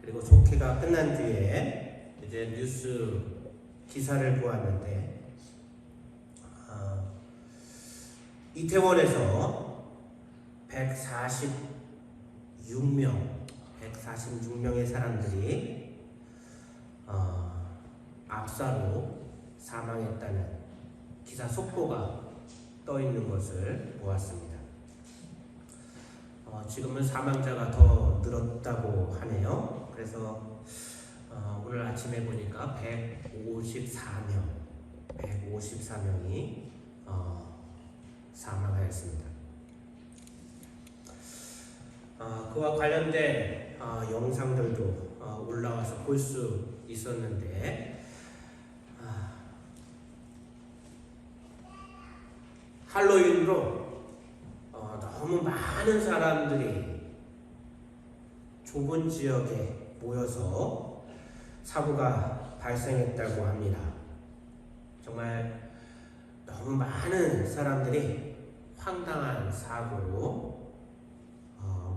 그리고 속회가 끝난 뒤에 이제 뉴스 기사를 보았는데 이태원에서 146명의 사람들이 압사로 사망했다는 기사 속보가 떠 있는 것을 보았습니다. 지금은 사망자가 더 늘었다고 하네요. 그래서 오늘 아침에 보니까 154명이 사망하였습니다. 그와 관련된 영상들도 올라와서 볼 수 있었는데 할로윈으로 너무 많은 사람들이 좁은 지역에 모여서 사고가 발생했다고 합니다. 정말 너무 많은 사람들이 황당한 사고로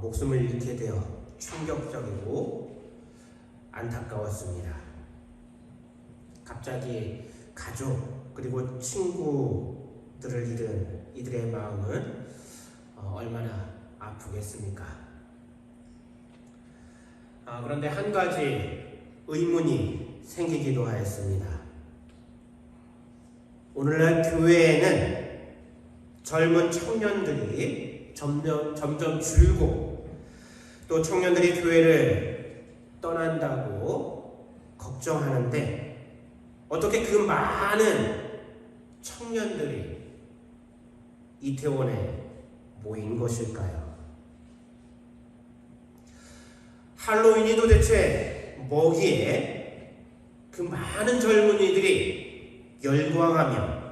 목숨을 잃게 되어 충격적이고 안타까웠습니다. 갑자기 가족 그리고 친구들을 잃은 이들의 마음은 얼마나 아프겠습니까? 그런데 한 가지 의문이 생기기도 하였습니다. 오늘날 교회에는 젊은 청년들이 점점 줄고 또 청년들이 교회를 떠난다고 걱정하는데 어떻게 그 많은 청년들이 이태원에 모인 것일까요? 할로윈이 도대체 뭐기에 그 많은 젊은이들이 열광하며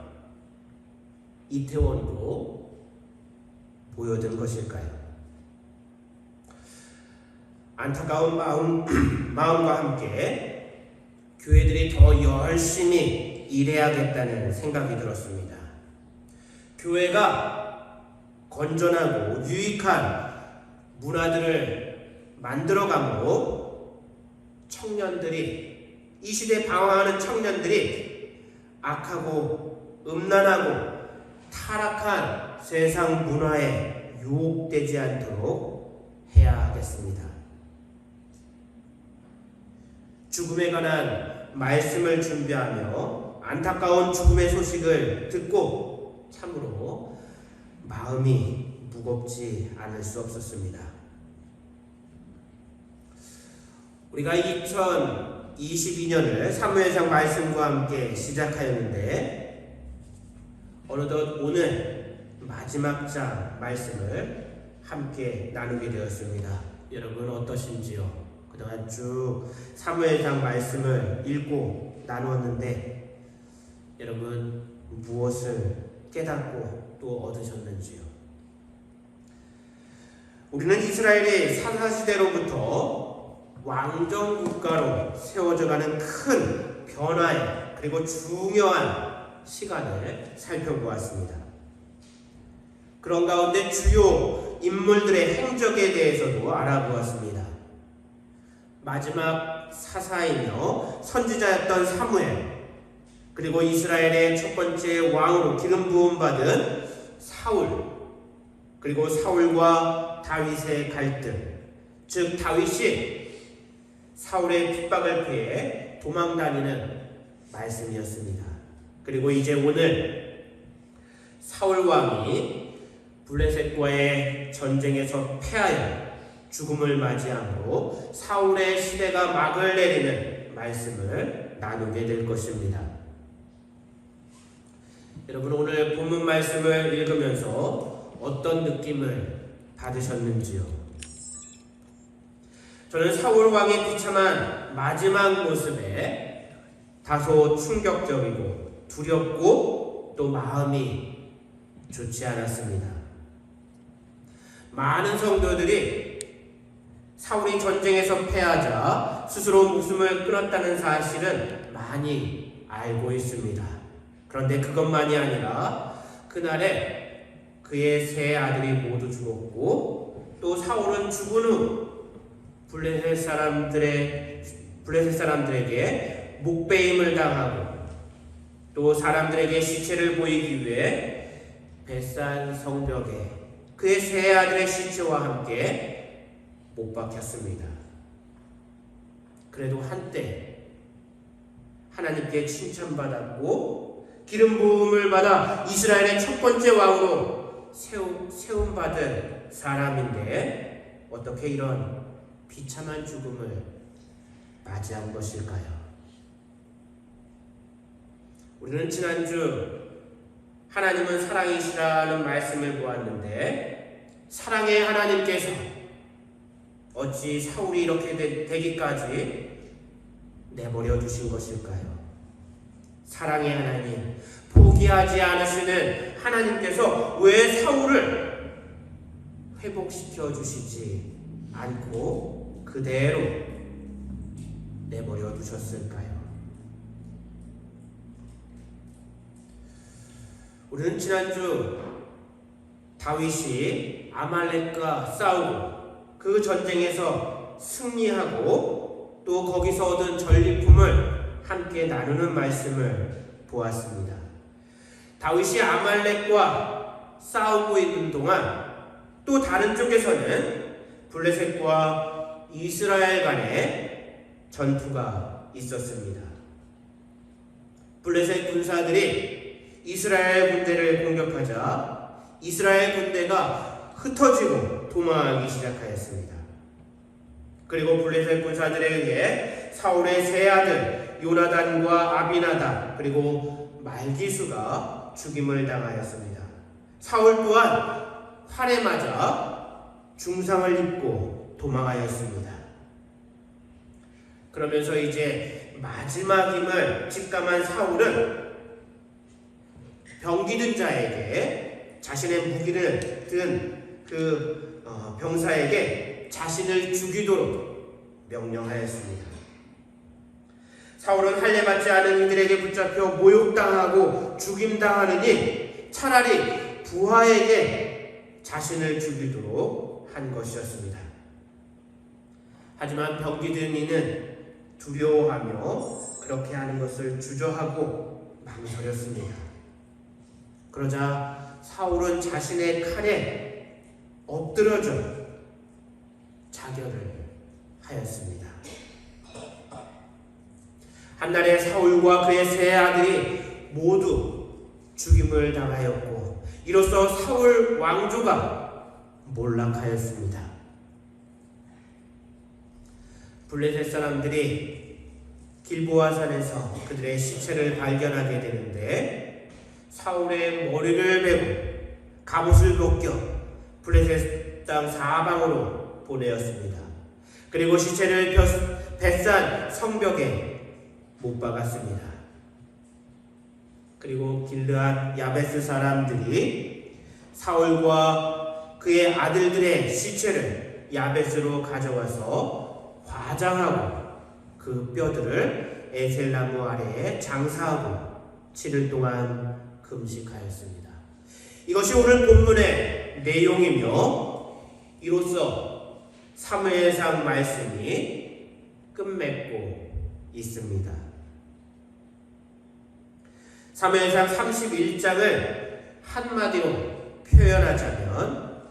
이태원으로 모여든 것일까요? 안타까운 마음과 함께 교회들이 더 열심히 일해야겠다는 생각이 들었습니다. 교회가 건전하고 유익한 문화들을 만들어감으로 청년들이 이 시대에 방황하는 청년들이 악하고 음란하고 타락한 세상 문화에 유혹되지 않도록 해야 하겠습니다. 죽음에 관한 말씀을 준비하며 안타까운 죽음의 소식을 듣고 참으로 마음이 무겁지 않을 수 없었습니다. 우리가 2022년을 사무엘상 말씀과 함께 시작하였는데 어느덧 오늘 마지막 장 말씀을 함께 나누게 되었습니다. 여러분 어떠신지요? 그동안 쭉 사무엘상 말씀을 읽고 나누었는데 여러분 무엇을 깨닫고 또 얻으셨는지요? 우리는 이스라엘이 사사시대로부터 왕정국가로 세워져가는 큰 변화에 그리고 중요한 시간을 살펴보았습니다. 그런 가운데 주요 인물들의 행적에 대해서도 알아보았습니다. 마지막 사사이며 선지자였던 사무엘, 그리고 이스라엘의 첫 번째 왕으로 기름 부음 받은 사울, 그리고 사울과 다윗의 갈등, 즉 다윗이 사울의 핍박을 피해 도망다니는 말씀이었습니다. 그리고 이제 오늘 사울 왕이 블레셋과의 전쟁에서 패하여 죽음을 맞이함으로 사울의 시대가 막을 내리는 말씀을 나누게 될 것입니다. 여러분 오늘 본문 말씀을 읽으면서 어떤 느낌을 받으셨는지요? 저는 사울 왕의 비참한 마지막 모습에 다소 충격적이고 두렵고 또 마음이 좋지 않았습니다. 많은 성도들이 사울이 전쟁에서 패하자 스스로 목숨을 끊었다는 사실은 많이 알고 있습니다. 그런데 그것만이 아니라 그날에 그의 세 아들이 모두 죽었고 또 사울은 죽은 후 블레셋 사람들에게 목베임을 당하고 또 사람들에게 시체를 보이기 위해 벳산 성벽에 그의 세 아들의 시체와 함께 못 박혔습니다. 그래도 한때 하나님께 칭찬받았고 기름 부음을 받아 이스라엘의 첫 번째 왕으로 세움받은 사람인데 어떻게 이런 비참한 죽음을 맞이한 것일까요? 우리는 지난주 하나님은 사랑이시라는 말씀을 보았는데 사랑의 하나님께서 어찌 사울이 이렇게 되기까지 내버려 두신 것일까요? 사랑의 하나님, 포기하지 않으시는 하나님께서 왜 사울을 회복시켜 주시지 않고 그대로 내버려 두셨을까요? 우리는 지난주 다윗이 아말렉과 싸우고 그 전쟁에서 승리하고 또 거기서 얻은 전리품을 함께 나누는 말씀을 보았습니다. 다윗이 아말렉과 싸우고 있는 동안 또 다른 쪽에서는 블레셋과 이스라엘 간의 전투가 있었습니다. 블레셋 군사들이 이스라엘 군대를 공격하자 이스라엘 군대가 흩어지고 도망하기 시작하였습니다. 그리고 블레셋 군사들에 의해 사울의 세 아들 요나단과 아비나답 그리고 말기수가 죽임을 당하였습니다. 사울 또한 활에 맞아 중상을 입고 도망하였습니다. 그러면서 이제 마지막임을 직감한 사울은 병기든 자에게 자신의 무기를 든 그 병사에게 자신을 죽이도록 명령하였습니다. 사울은 할례 받지 않은 이들에게 붙잡혀 모욕당하고 죽임당하느니 차라리 부하에게 자신을 죽이도록 한 것이었습니다. 하지만 병기든 이는 두려워하며 그렇게 하는 것을 주저하고 망설였습니다. 그러자 사울은 자신의 칼에 엎드러져 자결을 하였습니다. 한날에 사울과 그의 세 아들이 모두 죽임을 당하였고 이로써 사울 왕조가 몰락하였습니다. 블레셋 사람들이 길보아 산에서 그들의 시체를 발견하게 되는데 사울의 머리를 베고 갑옷을 벗겨 블레셋 땅 사방으로 보내었습니다. 그리고 시체를 벳산 성벽에 못 박았습니다. 그리고 길르앗 야베스 사람들이 사울과 그의 아들들의 시체를 야베스로 가져와서 화장하고 그 뼈들을 에셀나무 아래에 장사하고 7일 동안 금식하였습니다. 이것이 오늘 본문의 내용이며 이로써 사무엘상 말씀이 끝맺고 있습니다. 사무엘상 31장을 한마디로 표현하자면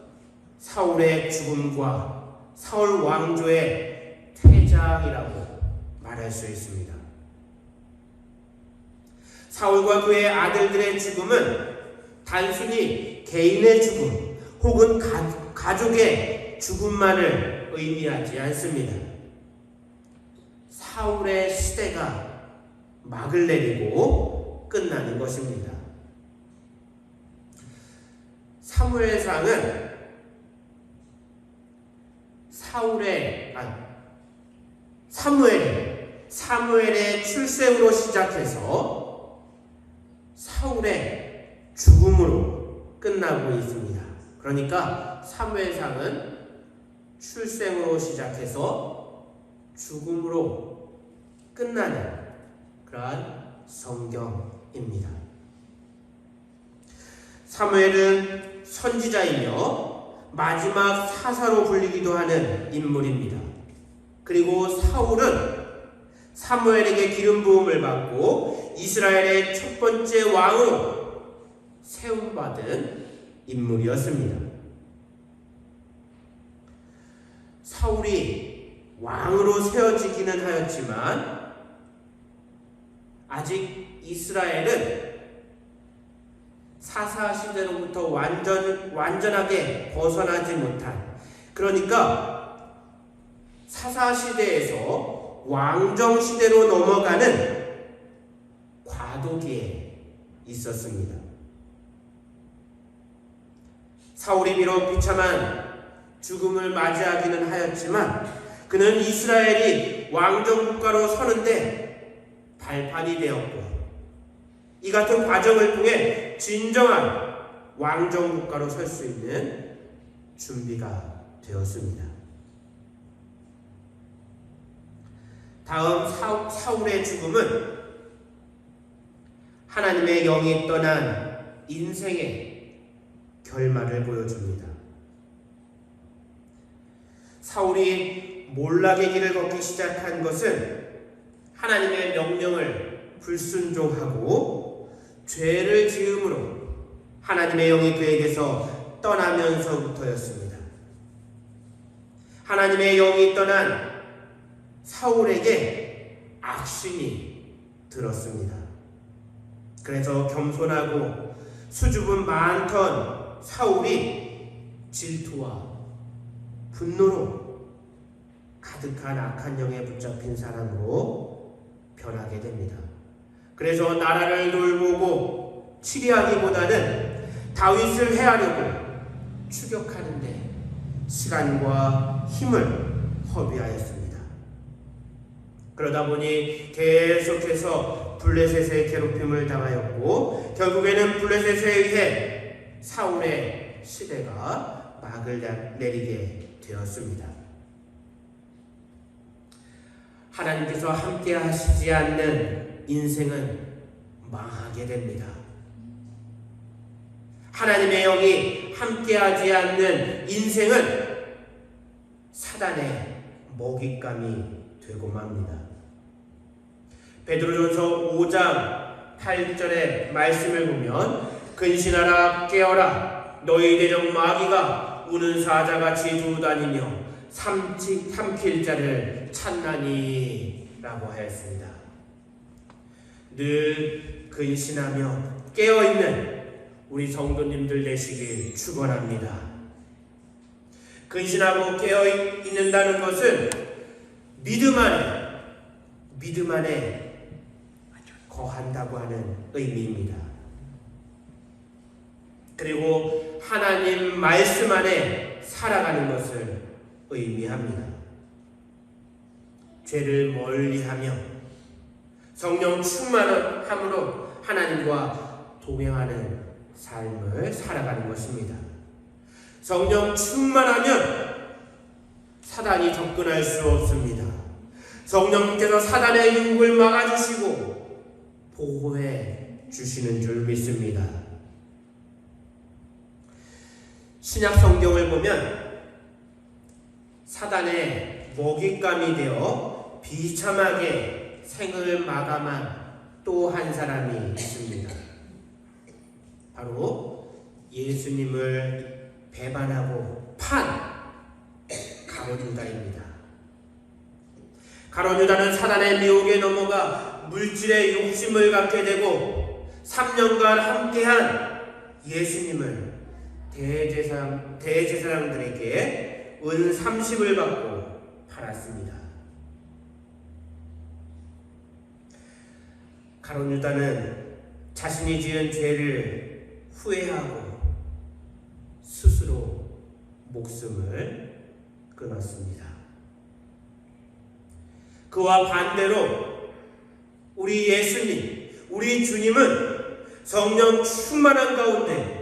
사울의 죽음과 사울 왕조의 퇴장이라고 말할 수 있습니다. 사울과 그의 아들들의 죽음은 단순히 개인의 죽음 혹은 가족의 죽음만을 의미하지 않습니다. 사울의 시대가 막을 내리고 끝나는 것입니다. 사무엘상은 사무엘의 출생으로 시작해서 사울의 죽음으로 끝나고 있습니다. 그러니까 사무엘상은 출생으로 시작해서 죽음으로 끝나는 그러한 성경입니다. 사무엘은 선지자이며 마지막 사사로 불리기도 하는 인물입니다. 그리고 사울은 사무엘에게 기름 부음을 받고 이스라엘의 첫 번째 왕으로 세움받은 인물이었습니다. 사울이 왕으로 세워지기는 하였지만 아직 이스라엘은 사사 시대로부터 완전하게 벗어나지 못한, 그러니까 사사 시대에서 왕정 시대로 넘어가는 과도기에 있었습니다. 사울이 비록 비참한 죽음을 맞이하기는 하였지만 그는 이스라엘이 왕정 국가로 서는데 발판이 되었고, 이 같은 과정을 통해 진정한 왕정 국가로 설 수 있는 준비가 되었습니다. 다음 사울의 죽음은 하나님의 영이 떠난 인생의 결말을 보여줍니다. 사울이 몰락의 길을 걷기 시작한 것은 하나님의 명령을 불순종하고 죄를 지음으로 하나님의 영이 그에게서 떠나면서부터였습니다. 하나님의 영이 떠난 사울에게 악신이 들었습니다. 그래서 겸손하고 수줍음 많던 사울이 질투와 분노로 가득한 악한 영에 붙잡힌 사람으로 변하게 됩니다. 그래서 나라를 돌보고 치리하기보다는 다윗을 해하려고 추격하는데 시간과 힘을 허비하였습니다. 그러다 보니 계속해서 블레셋의 괴롭힘을 당하였고 결국에는 블레셋에 의해 사울의 시대가 막을 내리게 되었습니다. 하나님께서 함께 하시지 않는 인생은 망하게 됩니다. 하나님의 영이 함께하지 않는 인생은 사단의 먹잇감이 되고 맙니다. 베드로전서 5장 8절의 말씀을 보면 근신하라 깨어라 너희 대적 마귀가 우는 사자같이 두루다니며 삼킬 자를 찾나니 라고 하였습니다. 늘 근신하며 깨어있는 우리 성도님들 되시길 축원합니다. 근신하고 깨어있는다는 것은 믿음 안에 거한다고 하는 의미입니다. 그리고 하나님 말씀 안에 살아가는 것을 의미합니다. 죄를 멀리하며 성령 충만함으로 하나님과 동행하는 삶을 살아가는 것입니다. 성령 충만하면 사단이 접근할 수 없습니다. 성령님께서 사단의 유혹을 막아주시고 보호해 주시는 줄 믿습니다. 신약 성경을 보면 사단의 먹잇감이 되어 비참하게 생을 마감한 또 한 사람이 있습니다. 바로 예수님을 배반하고 판 가룟 유다입니다. 가룟 유다는 사단의 미혹에 넘어가 물질의 욕심을 갖게 되고 3년간 함께한 예수님을 대제사장들에게 은 30을 받고 팔았습니다. 가룟 유다는 자신이 지은 죄를 후회하고 스스로 목숨을 끊었습니다. 그와 반대로 우리 예수님, 우리 주님은 성령 충만한 가운데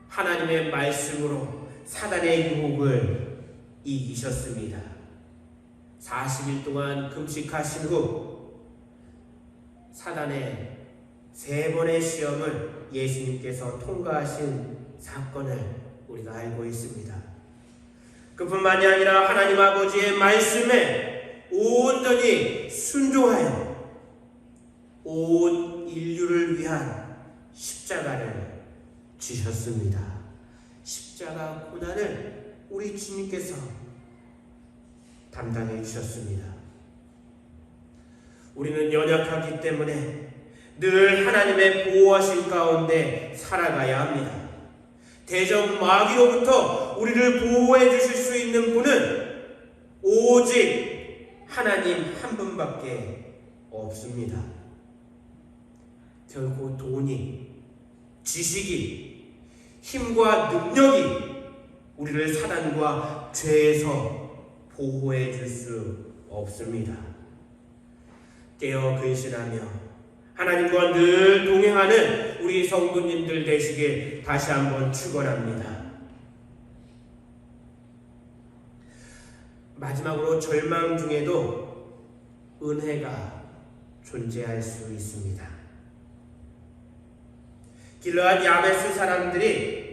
하나님의 말씀으로 사단의 유혹을 이기셨습니다. 40일 동안 금식하신 후 사단의 3번의 시험을 예수님께서 통과하신 사건을 우리가 알고 있습니다. 그뿐만이 아니라 하나님 아버지의 말씀에 온전히 순종하여 온 인류를 위한 십자가를 지셨습니다. 십자가 고난을 우리 주님께서 담당해 주셨습니다. 우리는 연약하기 때문에 늘 하나님의 보호하심 가운데 살아가야 합니다. 대적 마귀로부터 우리를 보호해 주실 수 있는 분은 오직 하나님 한 분밖에 없습니다. 결코 돈이, 지식이, 힘과 능력이 우리를 사단과 죄에서 보호해 줄 수 없습니다. 깨어 근신하며 하나님과 늘 동행하는 우리 성도님들 되시길 다시 한번 축원합니다. 마지막으로 절망 중에도 은혜가 존재할 수 있습니다. 길르앗 야베스 사람들이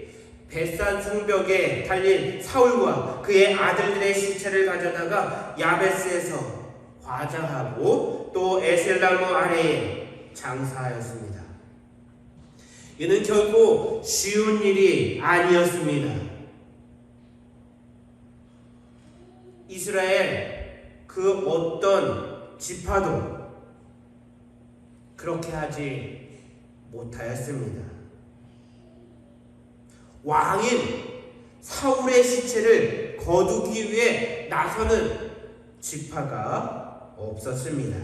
벳산 성벽에 달린 사울과 그의 아들들의 시체를 가져다가 야베스에서 과장하고 또 에셀나무 아래에 장사하였습니다. 이는 결코 쉬운 일이 아니었습니다. 이스라엘 그 어떤 지파도 그렇게 하지 못하였습니다. 왕인 사울의 시체를 거두기 위해 나서는 지파가 없었습니다.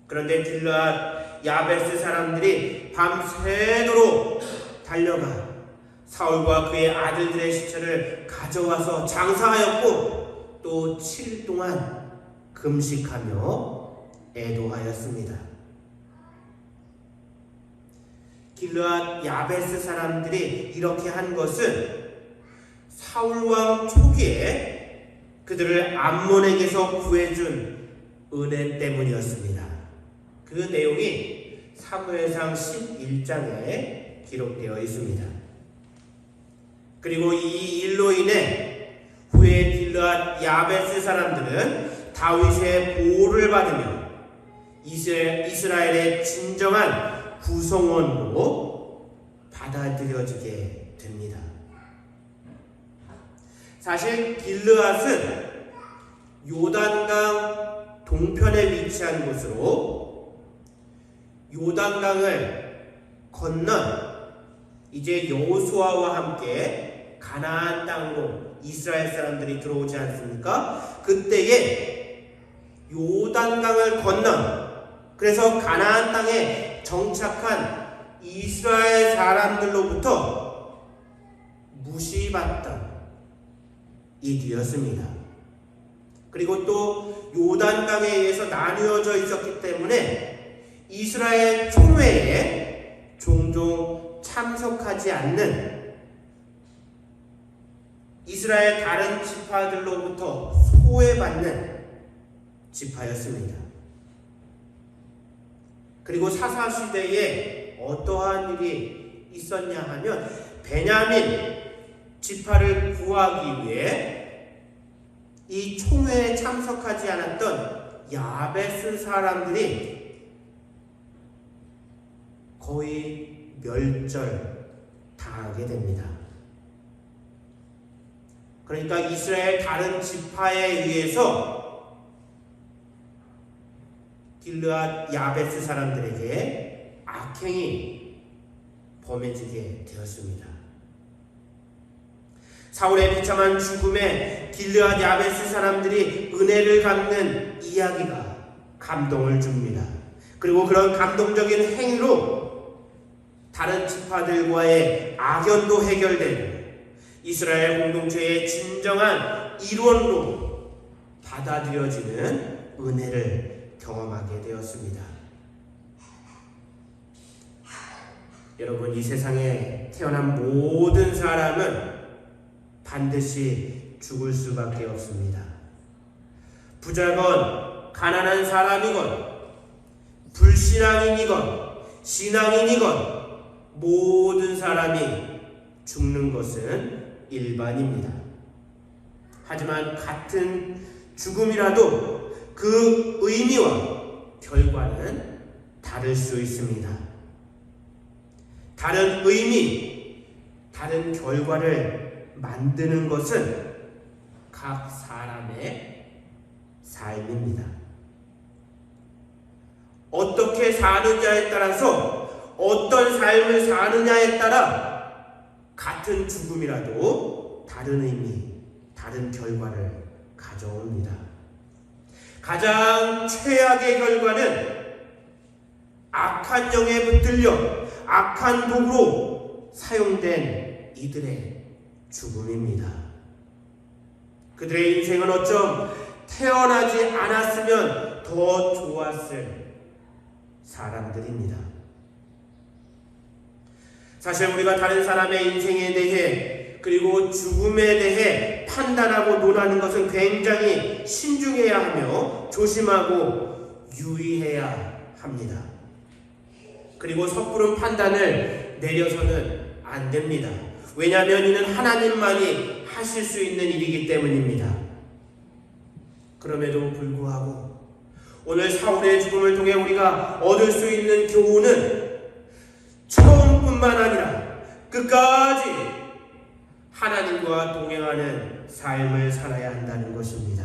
그런데 길르앗 야베스 사람들이 밤새도록 달려가 사울과 그의 아들들의 시체를 가져와서 장사하였고 또 7일 동안 금식하며 애도하였습니다. 길르앗 야베스 사람들이 이렇게 한 것은 사울왕 초기에 그들을 암몬에게서 구해준 은혜 때문이었습니다. 그 내용이 사무엘상 11장에 기록되어 있습니다. 그리고 이 일로 인해 후에 길르앗 야베스 사람들은 다윗의 보호를 받으며 이스라엘의 진정한 구성원으로 받아들여지게 됩니다. 사실 길르앗은 요단강 동편에 위치한 곳으로 요단강을 건넌 이제 여호수아와 함께 가나안 땅으로 이스라엘 사람들이 들어오지 않습니까? 그때에 요단강을 건넌 그래서 가나안 땅에 정착한 이스라엘 사람들로부터 무시받던 일이었습니다. 그리고 또 요단강에 의해서 나뉘어져 있었기 때문에 이스라엘 총회에 종종 참석하지 않는 이스라엘 다른 지파들로부터 소외받는 지파였습니다. 그리고 사사시대에 어떠한 일이 있었냐 하면 베냐민 지파를 구하기 위해 이 총회에 참석하지 않았던 야베스 사람들이 거의 멸절당하게 됩니다. 그러니까 이스라엘 다른 지파에 의해서 길르앗 야베스 사람들에게 악행이 범해지게 되었습니다. 사울의 비참한 죽음에 길르앗 야베스 사람들이 은혜를 갚는 이야기가 감동을 줍니다. 그리고 그런 감동적인 행위로 다른 지파들과의 악연도 해결되고 이스라엘 공동체의 진정한 일원으로 받아들여지는 은혜를 경험하게 되었습니다. 여러분, 이 세상에 태어난 모든 사람은 반드시 죽을 수밖에 없습니다. 부자건 가난한 사람이건 불신앙인이건 신앙인이건 모든 사람이 죽는 것은 일반입니다. 하지만 같은 죽음이라도 그 의미와 결과는 다를 수 있습니다. 다른 의미, 다른 결과를 만드는 것은 각 사람의 삶입니다. 어떻게 사느냐에 따라서, 어떤 삶을 사느냐에 따라 같은 죽음이라도 다른 의미, 다른 결과를 가져옵니다. 가장 최악의 결과는 악한 영에 붙들려 악한 도구로 사용된 이들의 죽음입니다. 그들의 인생은 어쩜 태어나지 않았으면 더 좋았을 사람들입니다. 사실 우리가 다른 사람의 인생에 대해 그리고 죽음에 대해 판단하고 논하는 것은 굉장히 신중해야 하며 조심하고 유의해야 합니다. 그리고 섣부른 판단을 내려서는 안 됩니다. 왜냐하면 이는 하나님만이 하실 수 있는 일이기 때문입니다. 그럼에도 불구하고 오늘 사울의 죽음을 통해 우리가 얻을 수 있는 교훈은 처음뿐만 아니라 끝까지 하나님과 동행하는 삶을 살아야 한다는 것입니다.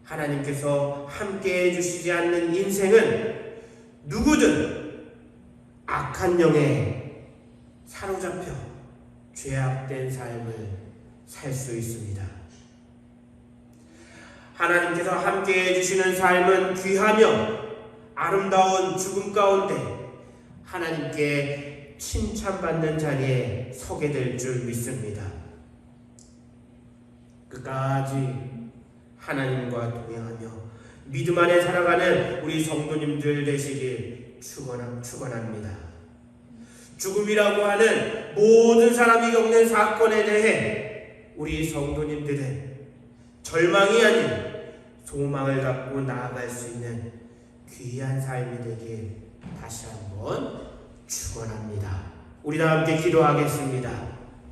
하나님께서 함께해 주시지 않는 인생은 누구든 악한 영에 사로잡혀 죄악된 삶을 살 수 있습니다. 하나님께서 함께해 주시는 삶은 귀하며 아름다운 죽음 가운데 하나님께 칭찬받는 자리에 서게 될 줄 믿습니다. 끝까지 하나님과 동행하며 믿음 안에 살아가는 우리 성도님들 되시길 축원합니다. 죽음이라고 하는 모든 사람이 겪는 사건에 대해 우리 성도님들은 절망이 아닌 소망을 갖고 나아갈 수 있는 귀한 삶이 되길 다시 한번 축원합니다. 우리 다 함께 기도하겠습니다.